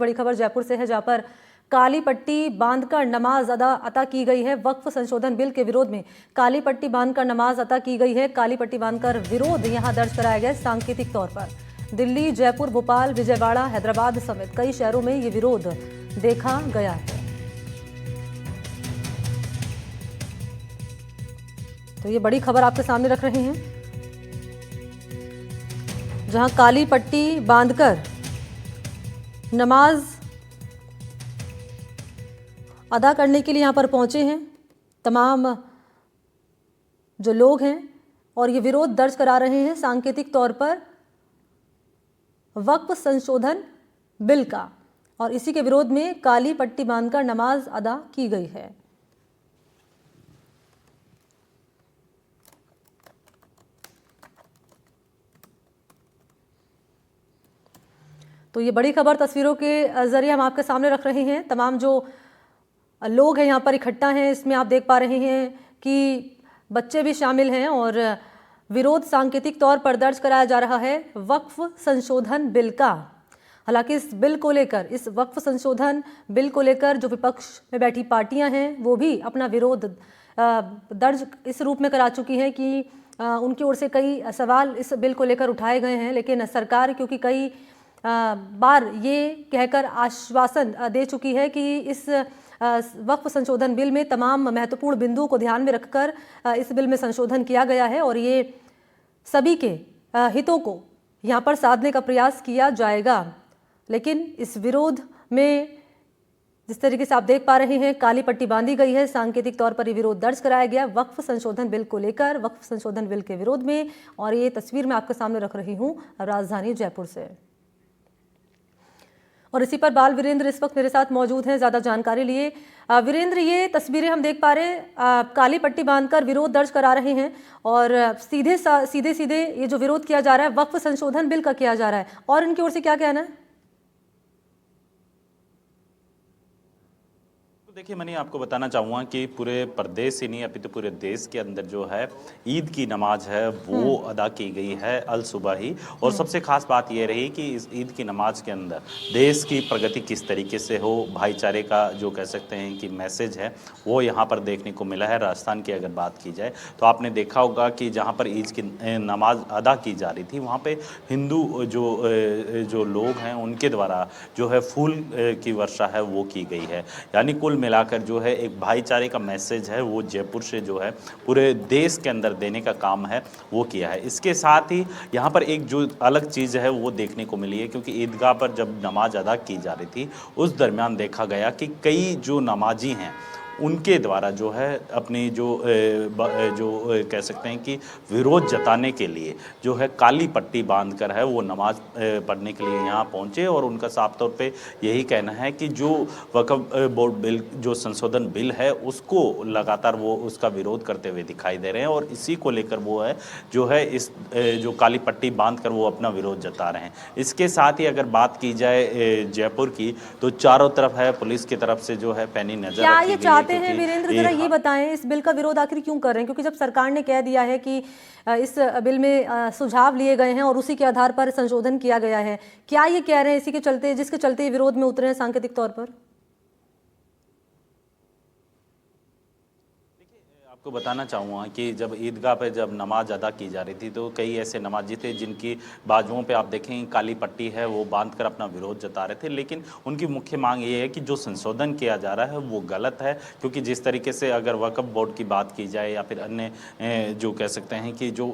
बड़ी खबर जयपुर से है, जहां पर काली पट्टी बांधकर नमाज अता की गई है। वक्फ संशोधन बिल के विरोध में काली पट्टी बांधकर नमाज अता की गई है। काली पट्टी बांधकर विरोध यहां दर्ज कराया गया सांकेतिक तौर पर। दिल्ली, जयपुर, भोपाल, विजयवाड़ा, हैदराबाद समेत कई शहरों में ये विरोध देखा गया है। तो ये बड़ी खबर आपके सामने रख रहे हैं, जहां काली पट्टी बांधकर नमाज अदा करने के लिए यहाँ पर पहुंचे हैं तमाम जो लोग हैं, और ये विरोध दर्ज करा रहे हैं सांकेतिक तौर पर वक्फ संशोधन बिल का, और इसी के विरोध में काली पट्टी बांधकर नमाज अदा की गई है। तो ये बड़ी खबर तस्वीरों के जरिए हम आपके सामने रख रहे हैं। तमाम जो लोग हैं यहाँ पर इकट्ठा हैं, इसमें आप देख पा रहे हैं कि बच्चे भी शामिल हैं, और विरोध सांकेतिक तौर पर दर्ज कराया जा रहा है वक्फ संशोधन बिल का। हालांकि इस बिल को लेकर, इस वक्फ संशोधन बिल को लेकर जो विपक्ष में बैठी पार्टियां हैं वो भी अपना विरोध दर्ज इस रूप में करा चुकी हैं कि उनकी ओर से कई सवाल इस बिल को लेकर उठाए गए हैं, लेकिन सरकार क्योंकि कई बार ये कहकर आश्वासन दे चुकी है कि इस वक्फ संशोधन बिल में तमाम महत्वपूर्ण बिंदुओं को ध्यान में रखकर इस बिल में संशोधन किया गया है, और ये सभी के हितों को यहाँ पर साधने का प्रयास किया जाएगा। लेकिन इस विरोध में जिस तरीके से आप देख पा रहे हैं, काली पट्टी बांधी गई है, सांकेतिक तौर पर ये विरोध दर्ज कराया गया वक्फ संशोधन बिल को लेकर, वक्फ संशोधन बिल के विरोध में। और ये तस्वीर मैं आपके सामने रख रही हूँ राजधानी जयपुर से। और इसी पर बाल वीरेंद्र इस वक्त मेरे साथ मौजूद हैं ज़्यादा जानकारी लिए। वीरेंद्र, ये तस्वीरें हम देख पा रहे हैं, काली पट्टी बांधकर विरोध दर्ज करा रहे हैं, और सीधे ये जो विरोध किया जा रहा है वक्फ संशोधन बिल का किया जा रहा है, और इनकी ओर से क्या कहना है? देखिए, मैंने आपको बताना चाहूँगा कि पूरे प्रदेश ही नहीं अभी तो पूरे देश के अंदर जो है ईद की नमाज है वो अदा की गई है अल सुबह ही। और सबसे खास बात ये रही कि इस ईद की नमाज के अंदर देश की प्रगति किस तरीके से हो, भाईचारे का जो कह सकते हैं कि मैसेज है वो यहाँ पर देखने को मिला है। राजस्थान की अगर बात की जाए तो आपने देखा होगा कि जहाँ पर ईद की नमाज अदा की जा रही थी वहाँ पे हिंदू जो लोग हैं उनके द्वारा जो है फूल की वर्षा है वो की गई है। यानी कुल मिलाकर जो है एक भाईचारे का मैसेज है वो जयपुर से जो है पूरे देश के अंदर देने का काम है वो किया है। इसके साथ ही यहाँ पर एक जो अलग चीज़ है वो देखने को मिली है, क्योंकि ईदगाह पर जब नमाज अदा की जा रही थी उस दरमियान देखा गया कि कई जो नमाजी हैं उनके द्वारा जो है अपनी जो कह सकते हैं कि विरोध जताने के लिए जो है काली पट्टी बांधकर है वो नमाज पढ़ने के लिए यहाँ पहुँचे। और उनका साफ तौर पे यही कहना है कि जो वक्फ बोर्ड बिल जो संशोधन बिल है उसको लगातार वो उसका विरोध करते हुए दिखाई दे रहे हैं, और इसी को लेकर वो है जो है इस जो काली पट्टी बांधकर वो अपना विरोध जता रहे हैं। इसके साथ ही अगर बात की जाए जयपुर की तो चारों तरफ है पुलिस की तरफ से जो है पैनी नजर रखी गई है। हैं वीरेंद्र, जरा ये बताएं इस बिल का विरोध आखिर क्यों कर रहे हैं? क्योंकि जब सरकार ने कह दिया है कि इस बिल में सुझाव लिए गए हैं और उसी के आधार पर संशोधन किया गया है, क्या ये कह रहे हैं इसी के चलते, जिसके चलते विरोध में उतरे हैं सांकेतिक तौर पर? आपको बताना चाहूँगा कि जब ईदगाह पे जब नमाज अदा की जा रही थी तो कई ऐसे नमाजी थे जिनकी बाजुओं पे आप देखें काली पट्टी है वो बांधकर अपना विरोध जता रहे थे, लेकिन उनकी मुख्य मांग ये है कि जो संशोधन किया जा रहा है वो गलत है। क्योंकि जिस तरीके से अगर वक्फ बोर्ड की बात की जाए या फिर अन्य जो कह सकते हैं कि जो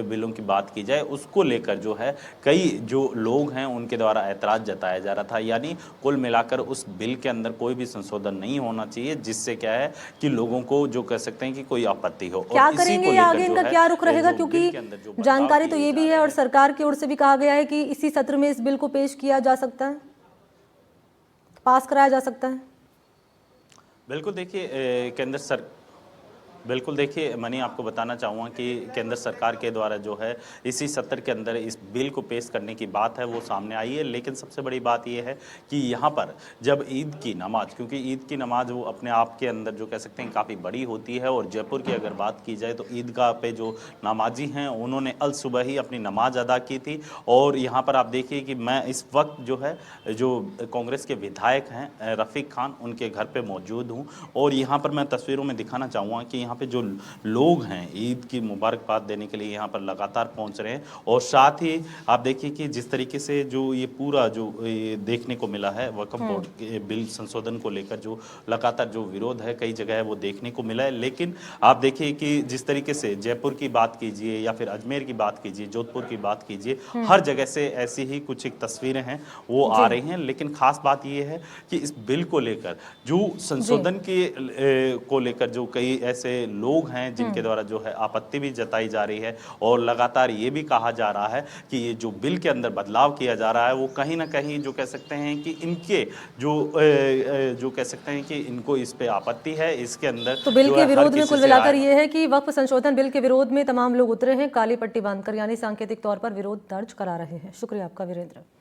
बिलों की बात की जाए उसको लेकर जो है कई जो लोग हैं उनके द्वारा ऐतराज़ जताया जा रहा था। यानी कुल मिलाकर उस बिल के अंदर कोई भी संशोधन नहीं होना चाहिए जिससे क्या है कि लोगों को जो कह सकते हैं कोई आपत्ति हो। क्या करेंगे या आगे इनका क्या रुख रहेगा? क्योंकि जानकारी तो ये भी है और सरकार की ओर से भी कहा गया है कि इसी सत्र में इस बिल को पेश किया जा सकता है, पास कराया जा सकता है। बिल्कुल, देखिए बिल्कुल, देखिए मनी आपको बताना चाहूँगा कि केंद्र सरकार के द्वारा जो है इसी सत्र के अंदर इस बिल को पेश करने की बात है वो सामने आई है। लेकिन सबसे बड़ी बात ये है कि यहाँ पर जब ईद की नमाज़, क्योंकि ईद की नमाज़ वो अपने आप के अंदर जो कह सकते हैं काफ़ी बड़ी होती है, और जयपुर की अगर बात की जाए तो ईदगाह पे जो नमाज़ी हैं उन्होंने अल सुबह ही अपनी नमाज़ अदा की थी। और यहाँ पर आप देखिए कि मैं इस वक्त जो है जो कांग्रेस के विधायक हैं रफ़ीक खान, उनके घर पे मौजूद हूँ। और यहाँ पर मैं तस्वीरों में दिखाना चाहूँगा कि यहाँ पे जो लोग हैं ईद की मुबारकबाद देने के लिए यहाँ पर लगातार पहुँच रहे हैं। और साथ ही आप देखिए कि जिस तरीके से जो ये पूरा जो ये देखने को मिला है वक्फ बोर्ड के बिल संशोधन को लेकर जो लगातार जो विरोध है कई जगह है वो देखने को मिला है। लेकिन आप देखिए कि जिस तरीके से जयपुर की बात कीजिए या फिर अजमेर की बात कीजिए, जोधपुर की बात कीजिए, हर जगह से ऐसी ही कुछ एक तस्वीरें हैं वो आ जी रही हैं। लेकिन खास बात ये है कि इस बिल को लेकर जो जी संशोधन के को लेकर जो कई ऐसे लोग हैं जिनके द्वारा जो है आपत्ति भी जताई जा रही है, और लगातार ये भी कहा जा रहा है कि ये जो बिल के अंदर बदलाव किया जा रहा है वो कहीं ना कहीं जो कह सकते हैं कि इनके जो कह सकते हैं कि इनको इस पे आपत्ति है, इसके अंदर तो बिल जो के है हर विरोध में किसी कुल से मिलाकर राय। ये है कि वक्फ संशोधन बिल के विरोध में तमाम लोग उतरे हैं काली पट्टी बांधकर, यानी सांकेतिक तौर पर विरोध दर्ज करा रहे हैं। शुक्रिया आपका वीरेंद्र।